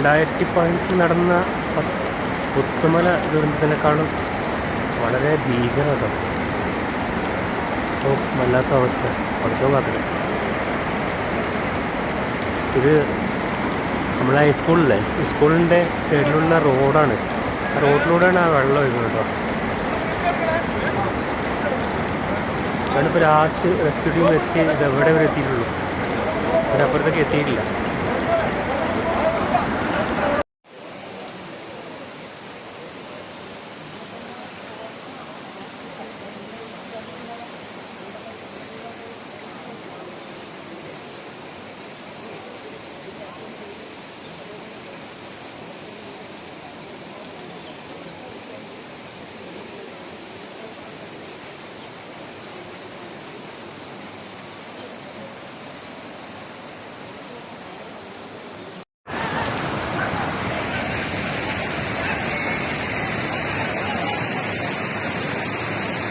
2015 നടന്ന പുത്തുമല ദുരന്തത്തിനേക്കാളും വളരെ ഭീകരത. അപ്പോൾ വല്ലാത്ത അവസ്ഥ പഠിച്ചോ കാത്തില്ല. ഇത് നമ്മളെ ഹൈസ്കൂളിലെ സ്കൂളിൻ്റെ സൈഡിലുള്ള റോഡാണ്. ആ റോഡിലൂടെയാണ് ആ വെള്ളം ഒഴുകുന്നത് കേട്ടോ. ഞാനിപ്പോൾ ലാസ്റ്റ് റെസ്ക്യൂ ടീം എത്തി ഇതെവിടെ വരെ എത്തിയിട്ടുള്ളൂ, അതിനപ്പുറത്തേക്ക് എത്തിയിട്ടില്ല.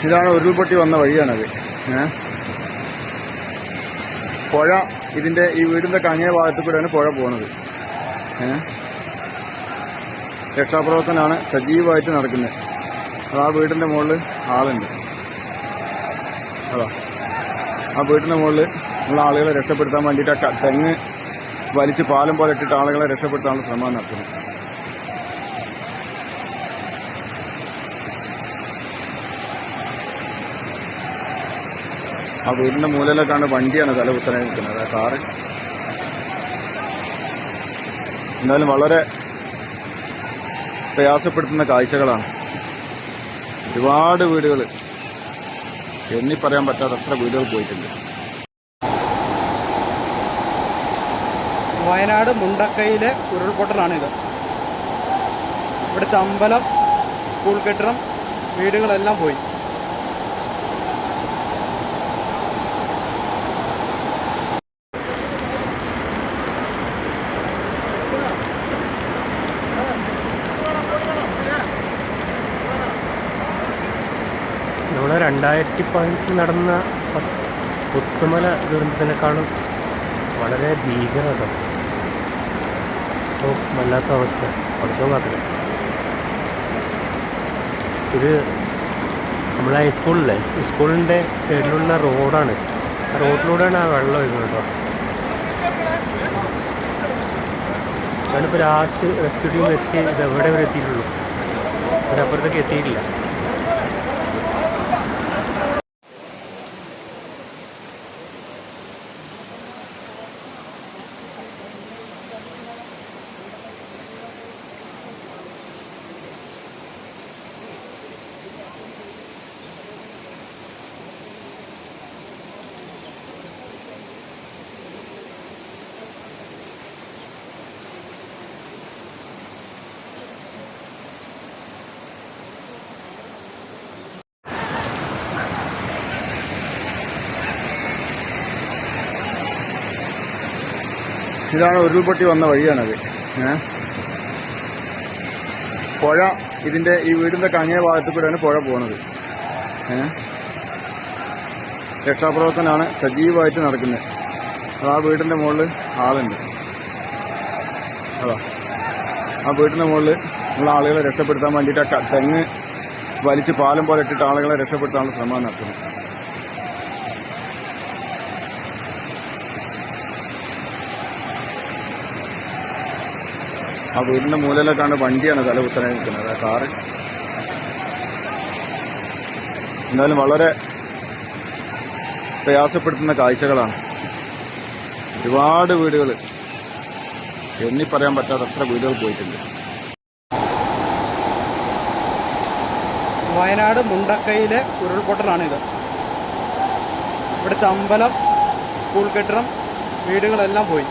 ഇതാണ് ഉരുൾപൊട്ടി വന്ന വഴിയാണത്. പുഴ ഇതിൻ്റെ ഈ വീടിൻ്റെ അങ്ങേ ഭാഗത്ത് കൂടെയാണ് പുഴ പോകുന്നത്. രക്ഷാപ്രവർത്തനമാണ് സജീവമായിട്ട് നടക്കുന്നത്. അത് ആ വീടിൻ്റെ മുകളിൽ ആളുണ്ട്. അതാ ആ വീടിൻ്റെ മുകളിൽ ഉള്ള ആളുകളെ രക്ഷപ്പെടുത്താൻ വേണ്ടിയിട്ട് തെങ്ങ് വലിച്ച് പാലം പോലെ ഇട്ടിട്ട് ആളുകളെ രക്ഷപ്പെടുത്താനുള്ള ശ്രമം നടത്തുന്നു. ആ വീടിൻ്റെ മൂലയിലേക്കാണ് വണ്ടിയാണ് തലകുത്തനായി നിൽക്കുന്നത്, ആ കാറ്. എന്തായാലും വളരെ പ്രയാസപ്പെടുത്തുന്ന കാഴ്ചകളാണ്. ഒരുപാട് വീടുകൾ, എണ്ണി പറയാൻ പറ്റാത്തത്ര വീടുകൾ പോയിട്ടുണ്ട്. വയനാട് മുണ്ടക്കയിലെ ഉരുൾപൊട്ടലാണിത്. ഇവിടുത്തെ അമ്പലം, സ്കൂൾ കെട്ടിടം, വീടുകളെല്ലാം പോയി. നമ്മൾ 2015 നടന്ന പുത്തുമല ദുരന്തത്തിനേക്കാളും വളരെ ഭീകരത. അപ്പോൾ വല്ലാത്ത അവസ്ഥ പഠിച്ചോ കാത്തില്ല. ഇത് നമ്മളെ ഹൈസ്കൂളിലെ സ്കൂളിൻ്റെ സൈഡിലുള്ള റോഡാണ്. ആ റോഡിലൂടെയാണ് ആ വെള്ളം ഒഴുകുന്നത് കേട്ടോ. ഞാനിപ്പോൾ ലാസ്റ്റ് റെസ്ക്യൂ ടീം എത്തി ഇതെവിടെ വരെ എത്തിയിട്ടുള്ളൂ, അതിനപ്പുറത്തേക്ക് എത്തിയിട്ടില്ല. ഇതാണ് ഉരുൾപൊട്ടി വന്ന വഴിയാണത്. പുഴ ഇതിൻ്റെ ഈ വീടിൻ്റെ അങ്ങേ ഭാഗത്ത് കൂടെയാണ് പുഴ പോകുന്നത്. രക്ഷാപ്രവർത്തനമാണ് സജീവമായിട്ട് നടക്കുന്നത്. അത് ആ വീടിൻ്റെ മുകളിൽ ആളുണ്ട്. അതാ ആ വീടിൻ്റെ മുകളിൽ ഉള്ള ആളുകളെ രക്ഷപ്പെടുത്താൻ വേണ്ടിയിട്ട് തെങ്ങ് വലിച്ച് പാലം പോലെ ഇട്ടിട്ട് ആളുകളെ രക്ഷപ്പെടുത്താനുള്ള ശ്രമം നടത്തുന്നു. ആ വീടിൻ്റെ മൂലയിലേക്കാണ് വണ്ടിയാണ് തലകുത്തനായി നിൽക്കുന്നത്, ആ കാറ്. എന്തായാലും വളരെ പ്രയാസപ്പെടുത്തുന്ന കാഴ്ചകളാണ്. ഒരുപാട് വീടുകൾ, എണ്ണി പറയാൻ പറ്റാത്തത്ര വീടുകൾ പോയിട്ടുണ്ട്. വയനാട് മുണ്ടക്കയിലെ ഉരുൾപൊട്ടലാണിത്. ഇവിടുത്തെ അമ്പലം, സ്കൂൾ കെട്ടിടം, വീടുകളെല്ലാം പോയി.